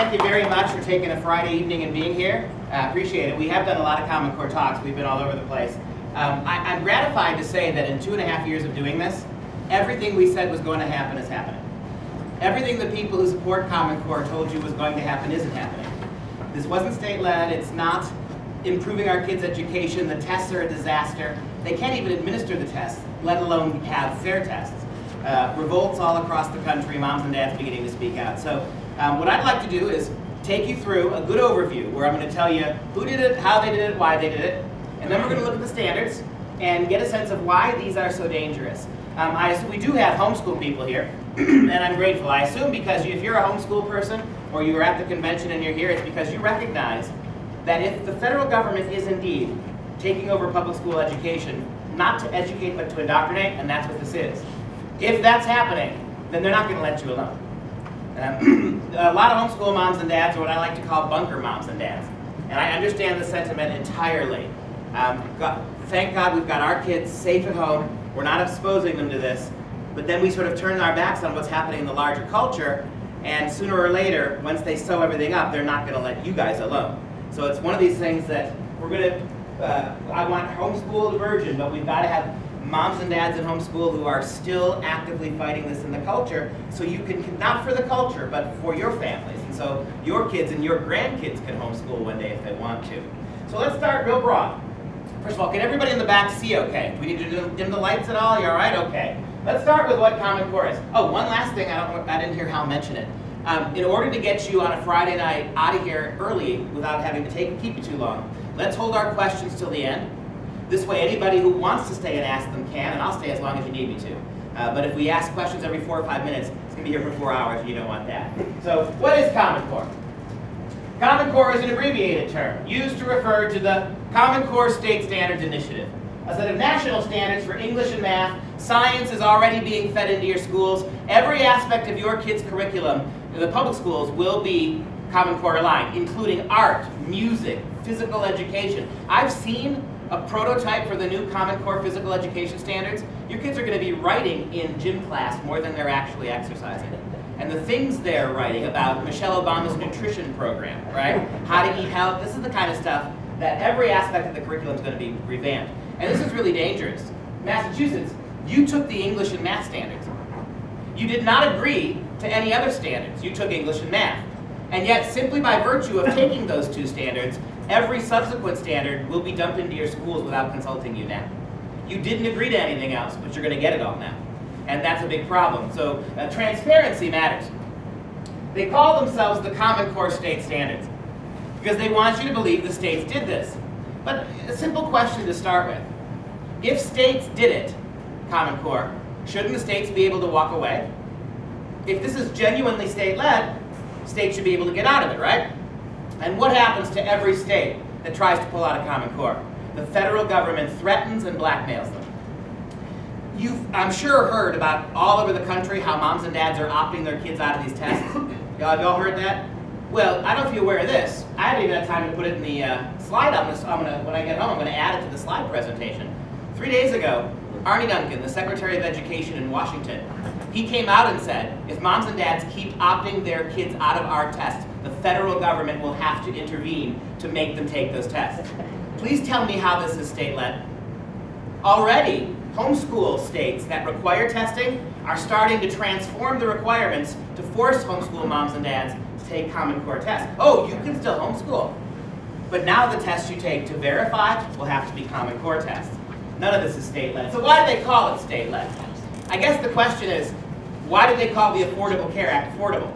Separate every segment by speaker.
Speaker 1: thank you very much for taking a Friday evening and being here. Appreciate it. We have done a lot of Common Core talks. We've been all over the place. I'm gratified to say that in 2.5 years of doing this, everything we said was going to happen is happening. Everything the people who support Common Core told you was going to happen isn't happening. This wasn't state-led. It's not improving our kids' education. The tests are a disaster. They can't even administer the tests, let alone have fair tests. Revolts all across the country, moms and dads beginning to speak out. So what I'd like to do is take you through a good overview where I'm going to tell you who did it, how they did it, why they did it, and then we're going to look at the standards and get a sense of why these are so dangerous. We do have homeschool people here, and I'm grateful. I assume because if you're a homeschool person or you were at the convention and you're here, it's because you recognize that if the federal government is indeed taking over public school education, not to educate but to indoctrinate, and that's what this is. If that's happening, then they're not going to let you alone. A lot of homeschool moms and dads are what I like to call bunker moms and dads. And I understand the sentiment entirely. Thank God we've got our kids safe at home. We're not exposing them to this. But then we sort of turn our backs on what's happening in the larger culture. And sooner or later, once they sew everything up, they're not going to let you guys alone. So it's one of these things that we're going to, I want homeschool diversion, but we've got to have moms and dads in homeschool who are still actively fighting this in the culture, so you can, not for the culture, but for your families. And so your kids and your grandkids can homeschool one day if they want to. So let's start real broad. First of all, can everybody in the back see okay? Do we need to dim the lights at all? You all right? Okay. Let's start with what Common Core is. Oh, one last thing, I didn't hear Hal mention it. In order to get you on a Friday night out of here early without having to keep you too long, let's hold our questions till the end. This way, anybody who wants to stay and ask them can, and I'll stay as long as you need me to. But if we ask questions every 4 or 5 minutes, it's going to be here for 4 hours, and you don't want that. So, what is Common Core? Common Core is an abbreviated term used to refer to the Common Core State Standards Initiative, a set of national standards for English and math. Science is already being fed into your schools. Every aspect of your kids' curriculum in the public schools will be Common Core aligned, including art, music, physical education. I've seen a prototype for the new Common Core physical education standards. Your kids are going to be writing in gym class more than they're actually exercising. And the things they're writing about Michelle Obama's nutrition program, right? How to eat health, this is the kind of stuff that every aspect of the curriculum is going to be revamped. And this is really dangerous. Massachusetts, you took the English and math standards. You did not agree to any other standards. You took English and math. And yet, simply by virtue of taking those two standards, every subsequent standard will be dumped into your schools without consulting you now. You didn't agree to anything else, but you're going to get it all now. And that's a big problem. So transparency matters. They call themselves the Common Core State Standards because they want you to believe the states did this. But a simple question to start with. If states did it, Common Core, shouldn't the states be able to walk away? If this is genuinely state-led, states should be able to get out of it, right? And what happens to every state that tries to pull out of Common Core? The federal government threatens and blackmails them. You've, I'm sure, heard about all over the country how moms and dads are opting their kids out of these tests. Have y'all heard that? Well, I don't know if you're aware of this. I haven't even had time to put it in the slide. When I get home, I'm going to add it to the slide presentation. 3 days ago, Arne Duncan, the Secretary of Education in Washington, he came out and said, if moms and dads keep opting their kids out of our tests, the federal government will have to intervene to make them take those tests. Please tell me how this is state-led. Already, homeschool states that require testing are starting to transform the requirements to force homeschool moms and dads to take Common Core tests. Oh, you can still homeschool. But now the tests you take to verify will have to be Common Core tests. None of this is state-led. So why do they call it state-led? I guess the question is, why did they call the Affordable Care Act affordable?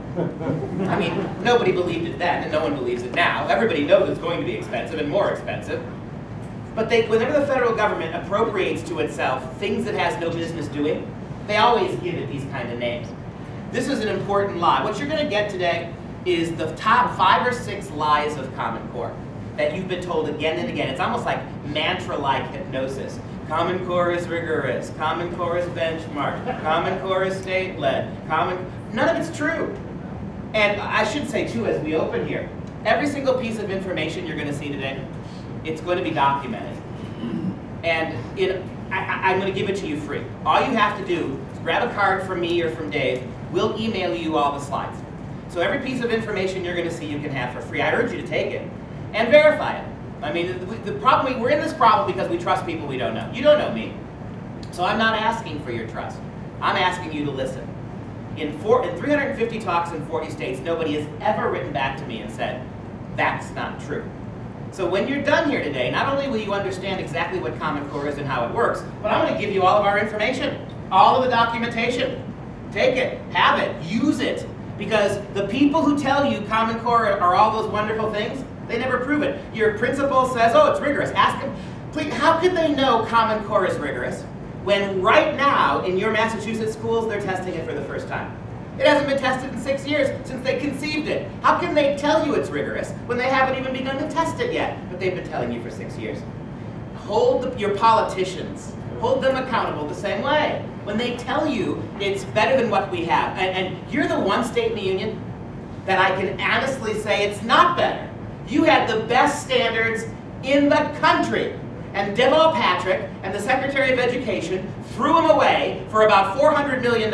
Speaker 1: I mean, nobody believed it then, and no one believes it now. Everybody knows it's going to be expensive and more expensive. But whenever the federal government appropriates to itself things it has no business doing, they always give it these kind of names. This is an important lie. What you're going to get today is the top 5 or 6 lies of Common Core that you've been told again and again. It's almost like mantra-like hypnosis. Common Core is rigorous. Common Core is benchmarked. Common Core is state-led. None of it's true. And I should say, too, as we open here, every single piece of information you're going to see today, it's going to be documented. And I'm going to give it to you free. All you have to do is grab a card from me or from Dave. We'll email you all the slides. So every piece of information you're going to see you can have for free. I urge you to take it and verify it. I mean, the problem, we're in this problem because we trust people we don't know. You don't know me. So I'm not asking for your trust. I'm asking you to listen. In 350 talks in 40 states, nobody has ever written back to me and said, that's not true. So when you're done here today, not only will you understand exactly what Common Core is and how it works, but I'm going to give you all of our information, all of the documentation. Take it, have it, use it. Because the people who tell you Common Core are all those wonderful things, they never prove it. Your principal says, oh, it's rigorous. Ask them, please, how could they know Common Core is rigorous when right now in your Massachusetts schools they're testing it for the first time? It hasn't been tested in 6 years since they conceived it. How can they tell you it's rigorous when they haven't even begun to test it yet? But they've been telling you for 6 years. Hold your politicians, hold them accountable the same way. When they tell you it's better than what we have, and you're the one state in the union that I can honestly say it's not better. You had the best standards in the country. And Deval Patrick and the Secretary of Education threw them away for about $400 million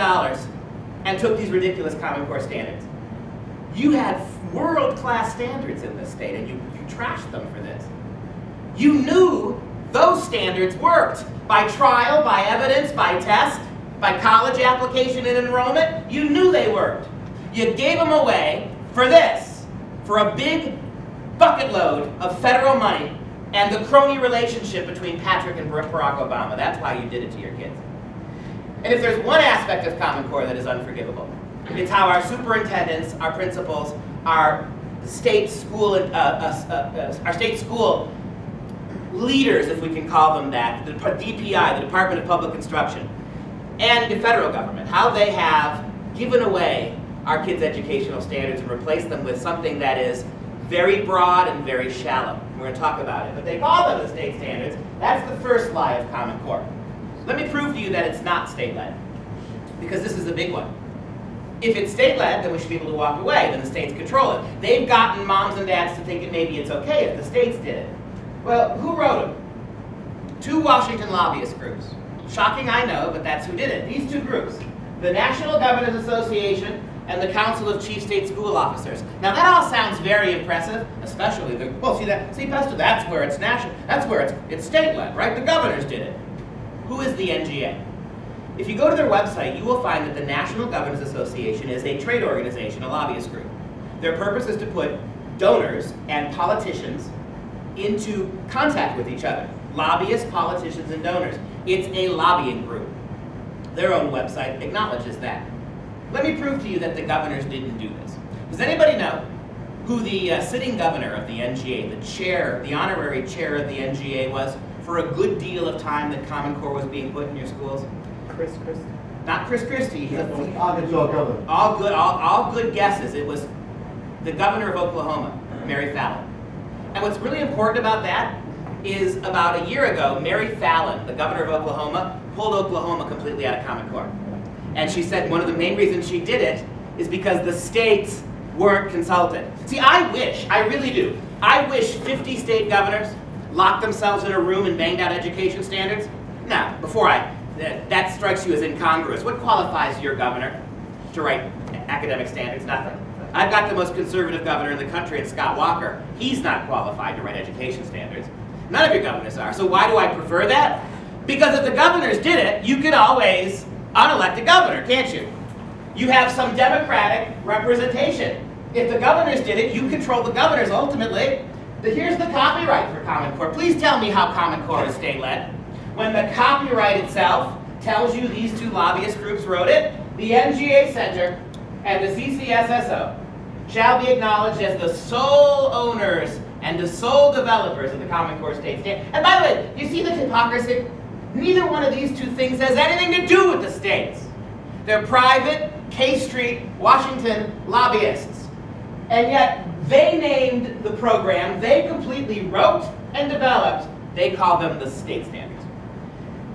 Speaker 1: and took these ridiculous Common Core standards. You had world-class standards in this state, and you trashed them for this. You knew those standards worked. By trial, by evidence, by test, by college application and enrollment, you knew they worked. You gave them away for this, for a big bucket load of federal money and the crony relationship between Patrick and Barack Obama. That's why you did it to your kids. And if there's one aspect of Common Core that is unforgivable, it's how our superintendents, our principals, our state school, leaders, if we can call them that, the DPI, the Department of Public Instruction, and the federal government, how they have given away our kids' educational standards and replaced them with something that is very broad and very shallow. We're going to talk about it. But they call them the state standards. That's the first lie of Common Core. Let me prove to you that it's not state-led, because this is the big one. If it's state-led, then we should be able to walk away. Then the states control it. They've gotten moms and dads to think that maybe it's okay if the states did it. Well, who wrote them? 2 Washington lobbyist groups. Shocking, I know, but that's who did it. These 2 groups, the National Governors Association and the Council of Chief State School Officers. Now that all sounds very impressive, especially the, well, see Pesta, that's where it's national, that's where it's state-led, right? The governors did it. Who is the NGA? If you go to their website, you will find that the National Governors Association is a trade organization, a lobbyist group. Their purpose is to put donors and politicians into contact with each other. Lobbyists, politicians, and donors. It's a lobbying group. Their own website acknowledges that. Let me prove to you that the governors didn't do this. Does anybody know who the sitting governor of the NGA, the chair, the honorary chair of the NGA was for a good deal of time that Common Core was being put in your schools?
Speaker 2: Chris Christie.
Speaker 1: Not Chris Christie. He's
Speaker 2: All
Speaker 1: good guesses. It was the governor of Oklahoma, Mary Fallin. And what's really important about that is about a year ago, Mary Fallin, the governor of Oklahoma, pulled Oklahoma completely out of Common Core. And she said one of the main reasons she did it is because the states weren't consulted. See, I really do, I wish 50 state governors locked themselves in a room and banged out education standards. Now, that strikes you as incongruous. What qualifies your governor to write academic standards? Nothing. I've got the most conservative governor in the country, it's Scott Walker. He's not qualified to write education standards. None of your governors are. So why do I prefer that? Because if the governors did it, you could always unelect a governor, can't you? You have some democratic representation. If the governors did it, you control the governors ultimately. Here's the copyright for Common Core. Please tell me how Common Core is state-led. When the copyright itself tells you these 2 lobbyist groups wrote it, the NGA Center and the CCSSO shall be acknowledged as the sole owners and the sole developers of the Common Core state standard. And by the way, you see the hypocrisy? Neither one of these 2 things has anything to do with the states. They're private, K Street, Washington lobbyists. And yet, they named the program, they completely wrote and developed, they call them the state standards.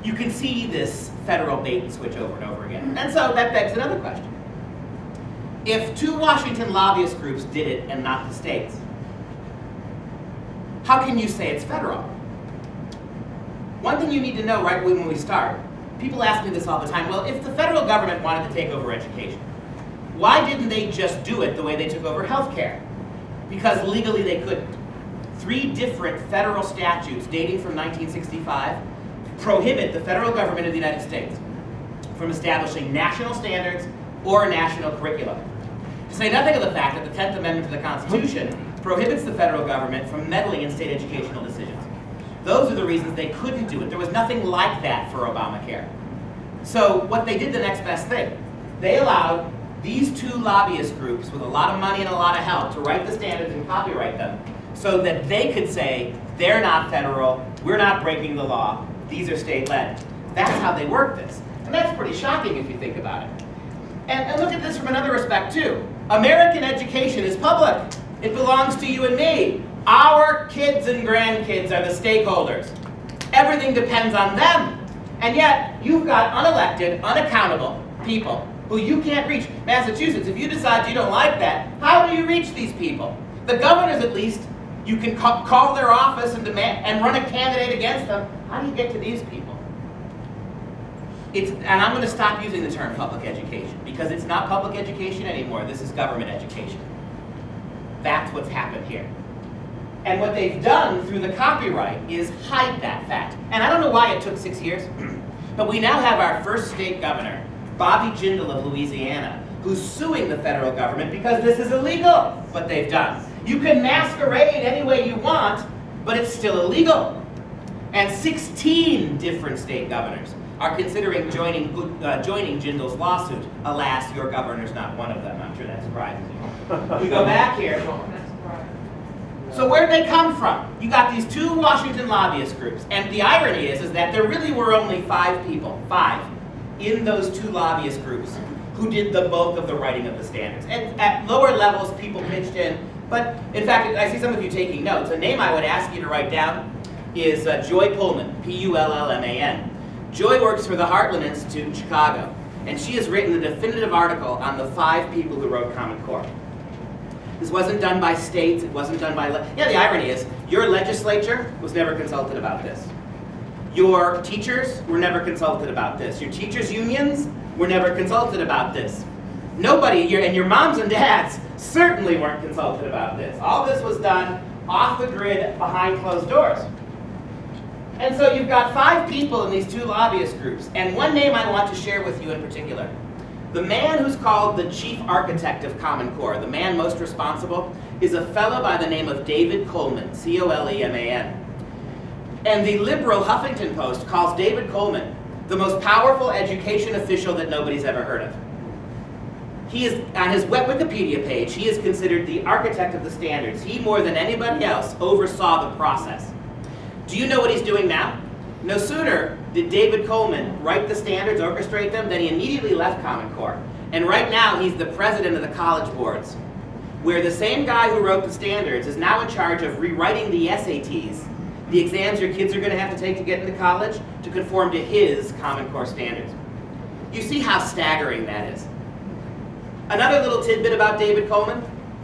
Speaker 1: You can see this federal bait and switch over and over again. And so that begs another question. If 2 Washington lobbyist groups did it and not the states, how can you say it's federal? One thing you need to know right when we start, people ask me this all the time, well, if the federal government wanted to take over education, Why didn't they just do it the way they took over healthcare? Because legally they couldn't. 3 different federal statutes dating from 1965 prohibit the federal government of the United States from establishing national standards or national curriculum. To say nothing of the fact that the 10th Amendment to the Constitution prohibits the federal government from meddling in state educational decisions. Those are the reasons they couldn't do it. There was nothing like that for Obamacare. So what they did, the next best thing, they allowed these 2 lobbyist groups with a lot of money and a lot of help to write the standards and copyright them so that they could say, they're not federal, we're not breaking the law, these are state-led. That's how they work this. And that's pretty shocking if you think about it. And look at this from another respect too. American education is public. It belongs to you and me. Our kids and grandkids are the stakeholders. Everything depends on them. And yet, you've got unelected, unaccountable people who you can't reach. Massachusetts, if you decide you don't like that, how do you reach these people? The governors, at least, you can call their office and demand and run a candidate against them. How do you get to these people? And I'm going to stop using the term public education because it's not public education anymore. This is government education. That's what's happened here. And what they've done through the copyright is hide that fact. And I don't know why it took 6 years, but we now have our first state governor, Bobby Jindal of Louisiana, who's suing the federal government because this is illegal, what they've done. You can masquerade any way you want, but it's still illegal. And 16 different state governors are considering joining Jindal's lawsuit. Alas, your governor's not one of them. I'm sure that surprises you. We go back here. So where'd they come from? You got these 2 Washington lobbyist groups. And the irony is that there really were only 5 people, 5, in those 2 lobbyist groups who did the bulk of the writing of the standards. And at lower levels, people pitched in. But in fact, I see some of you taking notes. A name I would ask you to write down is Joy Pullman, P-U-L-L-M-A-N. Joy works for the Heartland Institute in Chicago, and she has written a definitive article on the 5 people who wrote Common Core. This wasn't done by states, it wasn't done by... the irony is, your legislature was never consulted about this. Your teachers were never consulted about this. Your teachers' unions were never consulted about this. Nobody, and your moms and dads certainly weren't consulted about this. All this was done off the grid, behind closed doors. And so you've got 5 people in these 2 lobbyist groups, and one name I want to share with you in particular. The man who's called the chief architect of Common Core, the man most responsible, is a fellow by the name of David Coleman, C-O-L-E-M-A-N. And the liberal Huffington Post calls David Coleman the most powerful education official that nobody's ever heard of. He is, on his Wikipedia page, he is considered the architect of the standards. He, more than anybody else, oversaw the process. Do you know what he's doing now? No sooner did David Coleman write the standards, orchestrate them, than he immediately left Common Core. And right now, he's the president of the college boards, where the same guy who wrote the standards is now in charge of rewriting the SATs, the exams your kids are going to have to take to get into college, to conform to his Common Core standards. You see how staggering that is. Another little tidbit about David Coleman,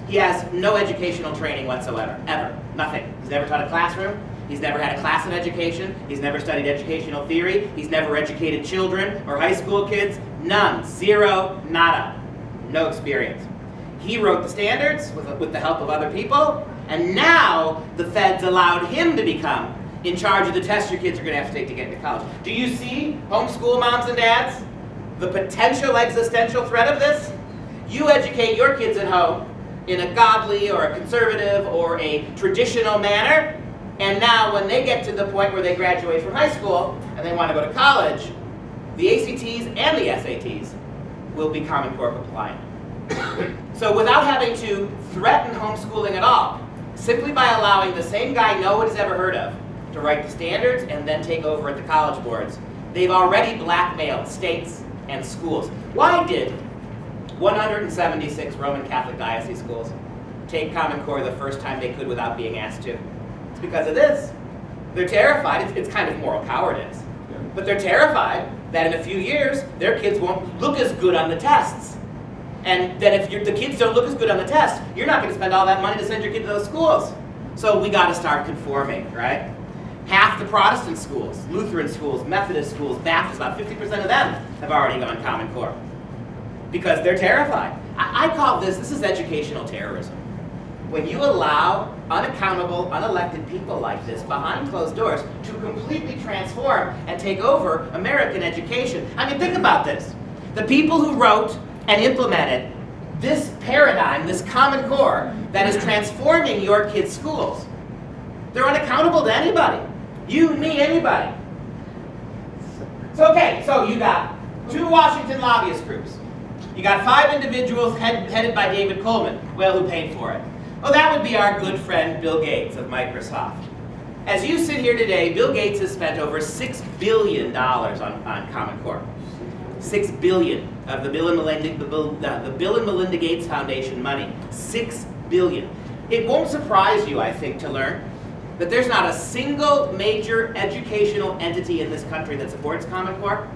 Speaker 1: he has no educational training whatsoever, ever, nothing. He's never taught a classroom. He's never had a class in education. He's never studied educational theory. He's never educated children or high school kids. None. Zero. Nada. No experience. He wrote the standards with the help of other people, and now the feds allowed him to become in charge of the tests your kids are going to have to take to get into college. Do you see, homeschool moms and dads, the potential existential threat of this? You educate your kids at home in a godly or a conservative or a traditional manner, and now when they get to the point where they graduate from high school and they want to go to college, the ACTs and the SATs will be Common Core compliant. So without having to threaten homeschooling at all, simply by allowing the same guy no one has ever heard of to write the standards and then take over at the college boards, they've already blackmailed states and schools. Why did 176 Roman Catholic diocese schools take Common Core the first time they could without being asked to? It's because of this. They're terrified. It's kind of moral cowardice. But they're terrified that in a few years, their kids won't look as good on the tests. And that if the kids don't look as good on the test, you're not going to spend all that money to send your kid to those schools. So we got to start conforming, right? Half the Protestant schools, Lutheran schools, Methodist schools, Baptist, about 50% of them have already gone Common Core. Because they're terrified. I call this is educational terrorism. When you allow unaccountable, unelected people like this behind closed doors to completely transform and take over American education. I mean, think about this. The people who wrote and implemented this paradigm, this Common Core, that is transforming your kids' schools, they're unaccountable to anybody. You, me, anybody. So, okay, so you got 2 Washington lobbyist groups. You got 5 individuals headed by David Coleman. Well, who paid for it? Well, that would be our good friend Bill Gates of Microsoft. As you sit here today, Bill Gates has spent over $6 billion on Common Core. $6 billion of the Bill and Melinda Gates Foundation money. $6 billion. It won't surprise you, I think, to learn that there's not a single major educational entity in this country that supports Common Core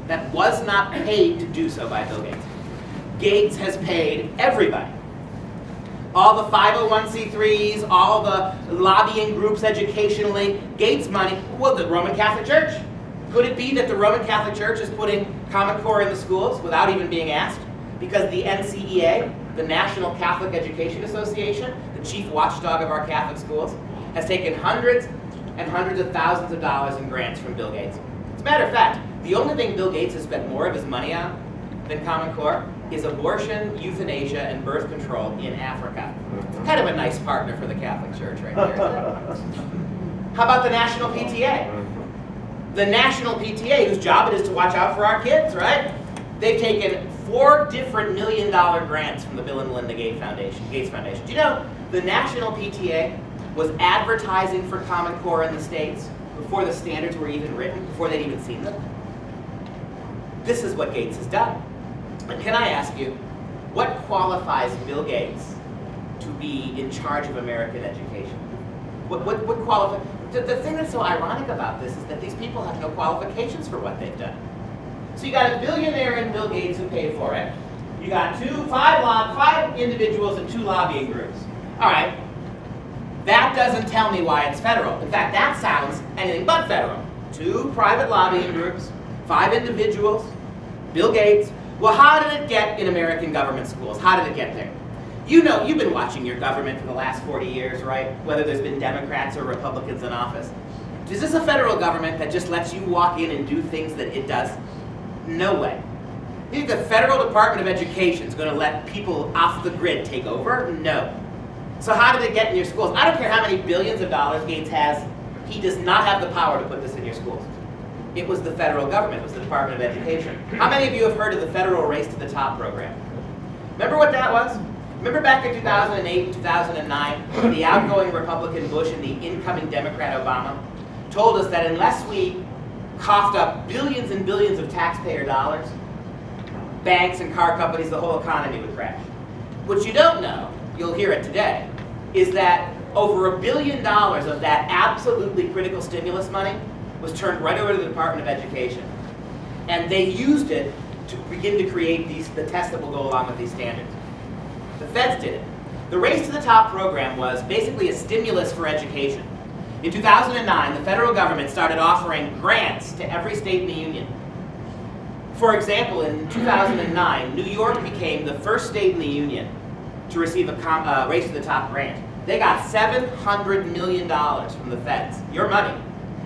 Speaker 1: that was not paid to do so by Bill Gates. Gates has paid everybody. All the 501c3s, all the lobbying groups educationally, Gates money. Well, the Roman Catholic Church. Could it be that the Roman Catholic Church is putting Common Core in the schools without even being asked? Because the NCEA, the National Catholic Education Association, the chief watchdog of our Catholic schools, has taken hundreds and hundreds of thousands of dollars in grants from Bill Gates. As a matter of fact, the only thing Bill Gates has spent more of his money on than Common Core is abortion, euthanasia, and birth control in Africa. Kind of a nice partner for the Catholic Church right there. How about the National PTA? The National PTA, whose job it is to watch out for our kids, right? They've taken 4 different $1 million grants from the Bill and Melinda Gates Foundation. Do you know the National PTA was advertising for Common Core in the States before the standards were even written, before they'd even seen them? This is what Gates has done. And can I ask you, what qualifies Bill Gates to be in charge of American education? What qualifies? The thing that's so ironic about this is that these people have no qualifications for what they've done. So you got a billionaire in Bill Gates who paid for it. You got 5 individuals and 2 lobbying groups. All right, that doesn't tell me why it's federal. In fact, that sounds anything but federal. 2 private lobbying groups, 5 individuals, Bill Gates. Well, how did it get in American government schools? How did it get there? You know, you've been watching your government for the last 40 years, right? Whether there's been Democrats or Republicans in office. Is this a federal government that just lets you walk in and do things that it does? No way. You think the Federal Department of Education is going to let people off the grid take over? No. So how did it get in your schools? I don't care how many billions of dollars Gates has. He does not have the power to put this in your schools. It was the federal government. It was the Department of Education. How many of you have heard of the Federal Race to the Top program? Remember what that was? Remember back in 2008, 2009, the outgoing Republican Bush and the incoming Democrat Obama told us that unless we coughed up billions and billions of taxpayer dollars, banks and car companies, the whole economy would crash. What you don't know, you'll hear it today, is that over $1 billion of that absolutely critical stimulus money was turned right over to the Department of Education. And they used it to begin to create the tests that will go along with these standards. The feds did it. The Race to the Top program was basically a stimulus for education. In 2009, the federal government started offering grants to every state in the union. For example, in 2009, New York became the first state in the union to receive a Race to the Top grant. They got $700 million from the feds, your money.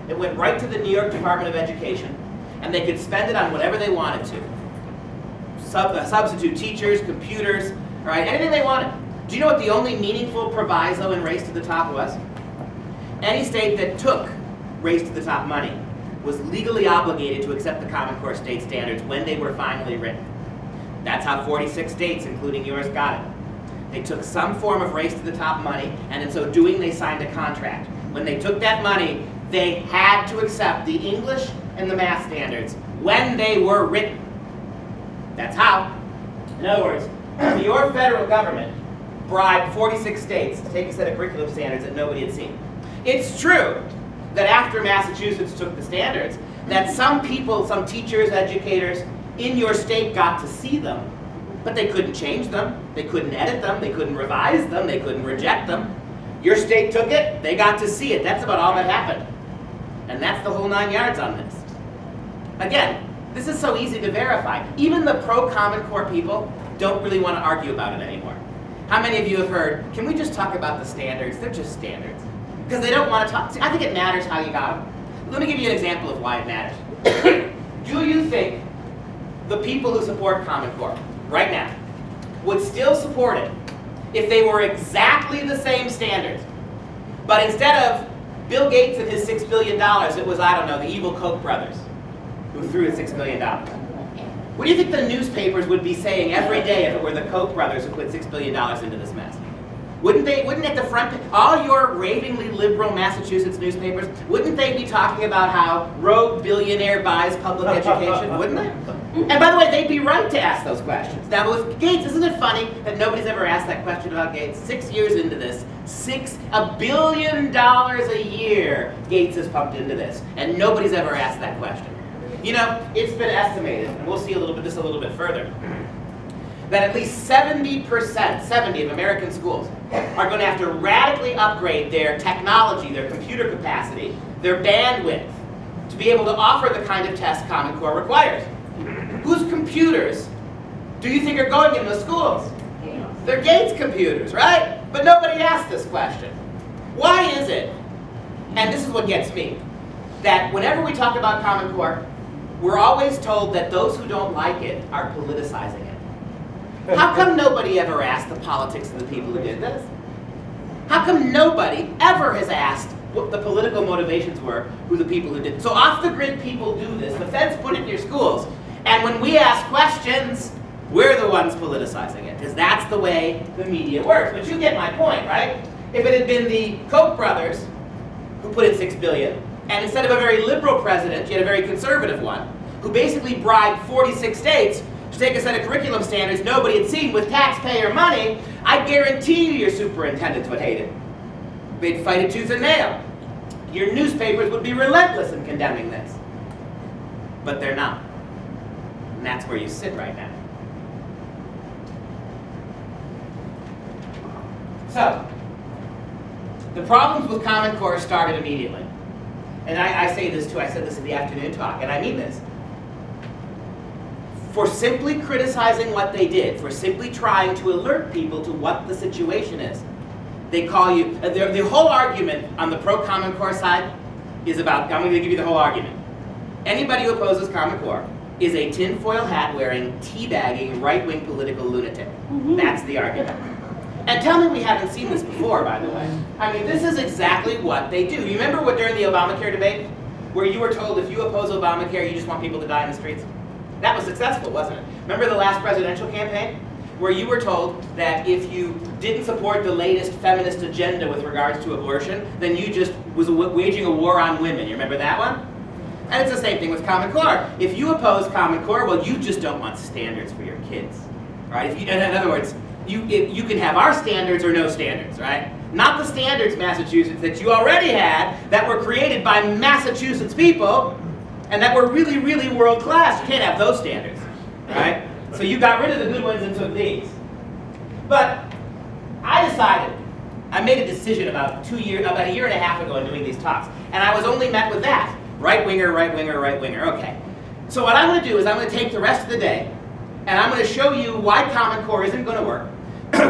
Speaker 1: It went right to the New York Department of Education, and they could spend it on whatever they wanted to. Substitute teachers, computers, right, anything they wanted. Do you know what the only meaningful proviso in Race to the Top was? Any state that took Race to the Top money was legally obligated to accept the Common Core state standards when they were finally written. That's how 46 states, including yours, got it. They took some form of Race to the Top money, and in so doing, they signed a contract. When they took that money, they had to accept the English and the math standards when they were written. That's how. In other words, your federal government bribed 46 states to take a set of curriculum standards that nobody had seen. It's true that after Massachusetts took the standards, that some people, some teachers, educators in your state got to see them, but they couldn't change them, they couldn't edit them, they couldn't revise them, they couldn't reject them. Your state took it, they got to see it. That's about all that happened. And that's the whole 9 yards on this. Again, This is so easy to verify. Even the pro-Common Core people don't really want to argue about it anymore. How many of you have heard, can we just talk about the standards? They're just standards. Because they don't want to talk. See, I think it matters how you got them. Let me give you an example of why it matters. Do you think the people who support Common Core right now would still support it if they were exactly the same standards, but instead of Bill Gates and his $6 billion, it was, I don't know, the evil Koch brothers who threw the $6 billion? What do you think the newspapers would be saying every day if it were the Koch brothers who put $6 billion into this mess? Wouldn't at the front, all your ravingly liberal Massachusetts newspapers, wouldn't they be talking about how rogue billionaire buys public education? Wouldn't they? And by the way, they'd be right to ask those questions. Now with Gates, isn't it funny that nobody's ever asked that question about Gates? 6 years into this, $1 billion a year Gates has pumped into this, and nobody's ever asked that question. You know, it's been estimated, and we'll see a little bit further, that at least 70% of American schools are going to have to radically upgrade their technology, their computer capacity, their bandwidth, to be able to offer the kind of test Common Core requires. Whose computers do you think are going in the schools? They're Gates computers, right? But nobody asked this question. Why is it, and this is what gets me, that whenever we talk about Common Core, we're always told that those who don't like it are politicizing it. How come nobody ever asked the politics of the people who did this? How come nobody ever has asked what the political motivations were, who the people who did it? So off-the-grid people do this. The feds put it in your schools. And when we ask questions, we're the ones politicizing it, because that's the way the media works. But you get my point, right? If it had been the Koch brothers who put in $6 billion, and instead of a very liberal president, you had a very conservative one, who basically bribed 46 states to take a set of curriculum standards nobody had seen with taxpayer money, I guarantee you your superintendents would hate it. They'd fight it tooth and nail. Your newspapers would be relentless in condemning this. But they're not. And that's where you sit right now. So, the problems with Common Core started immediately. And I say this too, I said this in the afternoon talk, and I mean this. For simply criticizing what they did, for simply trying to alert people to what the situation is, they call you, the whole argument on the pro-Common Core side is about, I'm going to give you the whole argument. Anybody who opposes Common Core is a tinfoil hat wearing, teabagging, right-wing political lunatic. That's the argument. And tell me we haven't seen this before, by the way. I mean, this is exactly what they do. You remember what during the Obamacare debate, where you were told if you oppose Obamacare, you just want people to die in the streets? That was successful, wasn't it? Remember the last presidential campaign, where you were told that if you didn't support the latest feminist agenda with regards to abortion, then you just was waging a war on women. You remember that one? And it's the same thing with Common Core. If you oppose Common Core, well, you just don't want standards for your kids, right? If you, in other words, you can have our standards or no standards, right? Not the standards, Massachusetts, that you already had that were created by Massachusetts people and that were really, really world class. You can't have those standards, right? So you got rid of the good ones and took these. But I made a decision about a year and a half ago in doing these talks, and I was only met with that. Right-winger, right-winger, right-winger. Okay. So what I'm going to do is I'm going to take the rest of the day, and I'm going to show you why Common Core isn't going to work,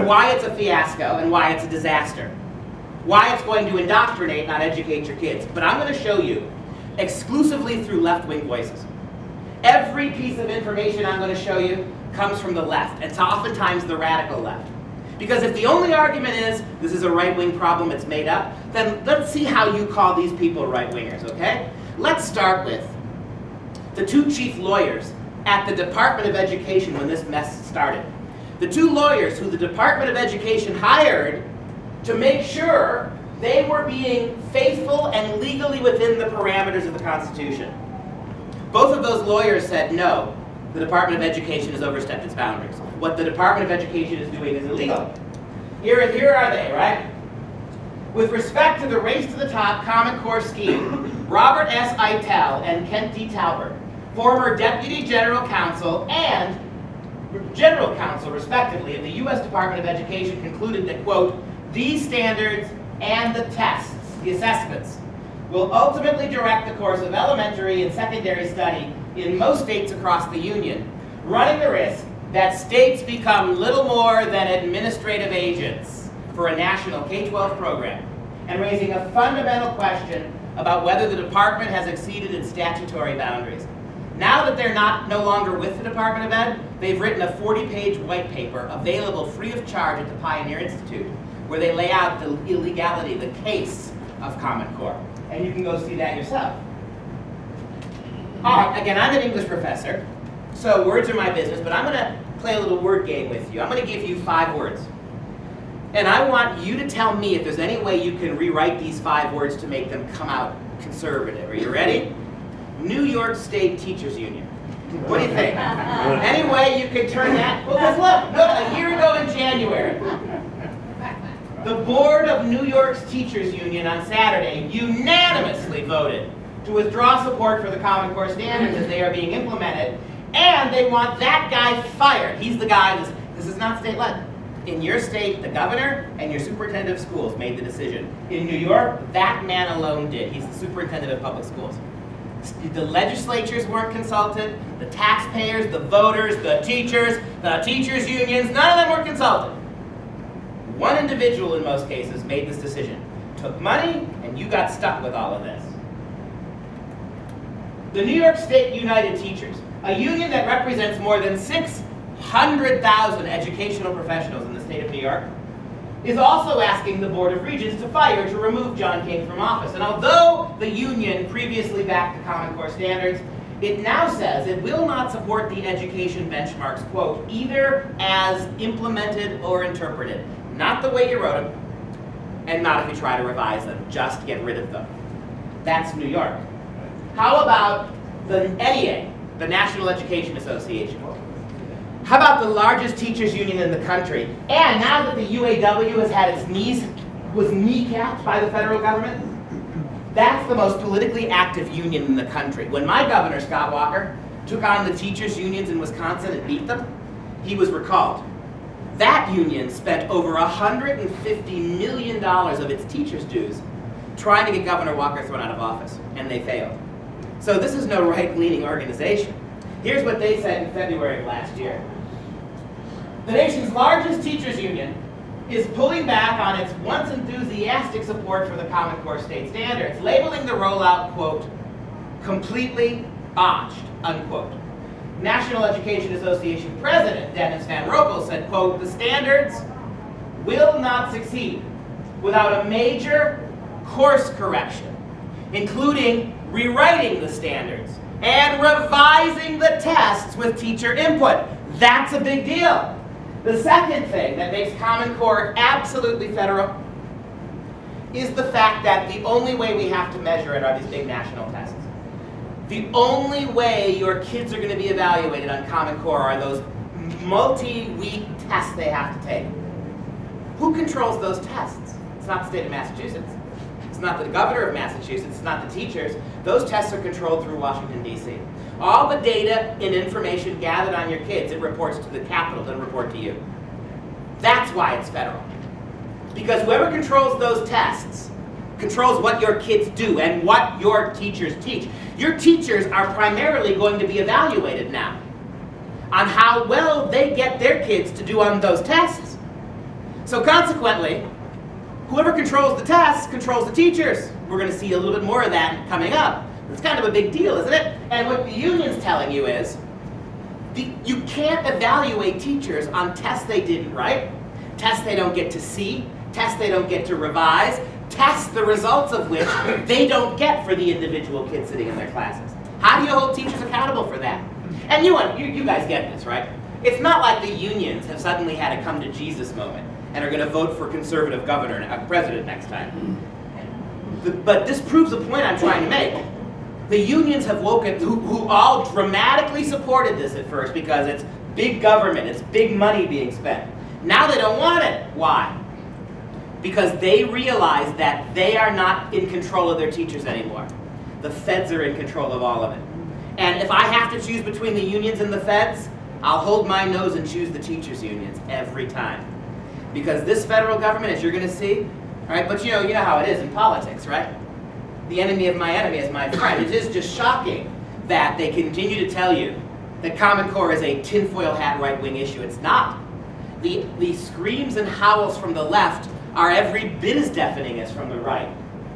Speaker 1: why it's a fiasco, and why it's a disaster. Why it's going to indoctrinate, not educate your kids. But I'm going to show you exclusively through left-wing voices. Every piece of information I'm going to show you comes from the left. It's oftentimes the radical left. Because if the only argument is, this is a right-wing problem, it's made up, then let's see how you call these people right-wingers, okay? Let's start with the two chief lawyers at the Department of Education when this mess started. The two lawyers who the Department of Education hired to make sure they were being faithful and legally within the parameters of the Constitution. Both of those lawyers said, no, the Department of Education has overstepped its boundaries. What the Department of Education is doing is illegal. Here are they, right? With respect to the race to the top Common Core scheme, Robert S. Eitel and Kent D. Talbert, former Deputy General Counsel and General Counsel, respectively, of the U.S. Department of Education concluded that, quote, these standards and the tests, the assessments, will ultimately direct the course of elementary and secondary study in most states across the Union, running the risk that states become little more than administrative agents for a national K-12 program, and raising a fundamental question about whether the department has exceeded its statutory boundaries. Now that they're no longer with the Department of Ed, they've written a 40-page white paper available free of charge at the Pioneer Institute, where they lay out the illegality, the case of Common Core. And you can go see that yourself. All right, again, I'm an English professor, so words are my business, but I'm going to play a little word game with you. I'm going to give you 5 words. And I want you to tell me if there's any way you can rewrite these 5 words to make them come out conservative. Are you ready? New York State Teachers Union. What do you think? Any way you could turn that? Well, because look, a year ago in January, the Board of New York's Teachers Union on Saturday unanimously voted to withdraw support for the Common Core standards as they are being implemented, and they want that guy fired. He's the guy, this is not state-led. In your state, the governor and your superintendent of schools made the decision. In New York, that man alone did. He's the superintendent of public schools. The legislatures weren't consulted, the taxpayers, the voters, the teachers unions, none of them were consulted. One individual in most cases made this decision, took money, and you got stuck with all of this. The New York State United Teachers, a union that represents more than 600,000 educational professionals in the state of New York, is also asking the Board of Regents to remove John King from office. And although the union previously backed the Common Core standards, it now says it will not support the education benchmarks, quote, either as implemented or interpreted. Not the way you wrote them, and not if you try to revise them, just get rid of them. That's New York. How about the NEA, the National Education Association? How about the largest teachers union in the country? And now that the UAW has had its was kneecapped by the federal government, that's the most politically active union in the country. When my governor, Scott Walker, took on the teachers unions in Wisconsin and beat them, he was recalled. That union spent over $150 million of its teachers' dues trying to get Governor Walker thrown out of office, and they failed. So this is no right-leaning organization. Here's what they said in February of last year. The nation's largest teachers union is pulling back on its once enthusiastic support for the Common Core state standards, labeling the rollout, quote, completely botched, unquote. National Education Association President Dennis Van Roekel said, quote, the standards will not succeed without a major course correction, including rewriting the standards and revising the tests with teacher input. That's a big deal. The second thing that makes Common Core absolutely federal is the fact that the only way we have to measure it are these big national tests. The only way your kids are going to be evaluated on Common Core are those multi-week tests they have to take. Who controls those tests? It's not the state of Massachusetts. It's not the governor of Massachusetts. It's not the teachers. Those tests are controlled through Washington, D.C. All the data and information gathered on your kids, it reports to the Capitol, then report to you. That's why it's federal. Because whoever controls those tests controls what your kids do and what your teachers teach. Your teachers are primarily going to be evaluated now on how well they get their kids to do on those tests. So consequently, whoever controls the tests controls the teachers. We're going to see a little bit more of that coming up. It's kind of a big deal, isn't it? And what the union's telling you is, you can't evaluate teachers on tests they didn't write, tests they don't get to see, tests they don't get to revise, tests the results of which they don't get for the individual kids sitting in their classes. How do you hold teachers accountable for that? And you guys get this, right? It's not like the unions have suddenly had a come to Jesus moment and are going to vote for conservative president next time. But this proves the point I'm trying to make. The unions have woken, who all dramatically supported this at first because it's big government, it's big money being spent. Now they don't want it. Why? Because they realize that they are not in control of their teachers anymore. The feds are in control of all of it. And if I have to choose between the unions and the feds, I'll hold my nose and choose the teachers' unions every time. Because this federal government, as you're going to see, right? But you know how it is in politics, right? The enemy of my enemy is my friend. It is just shocking that they continue to tell you that Common Core is a tinfoil hat right-wing issue. It's not. The screams and howls from the left are every bit as deafening as from the right.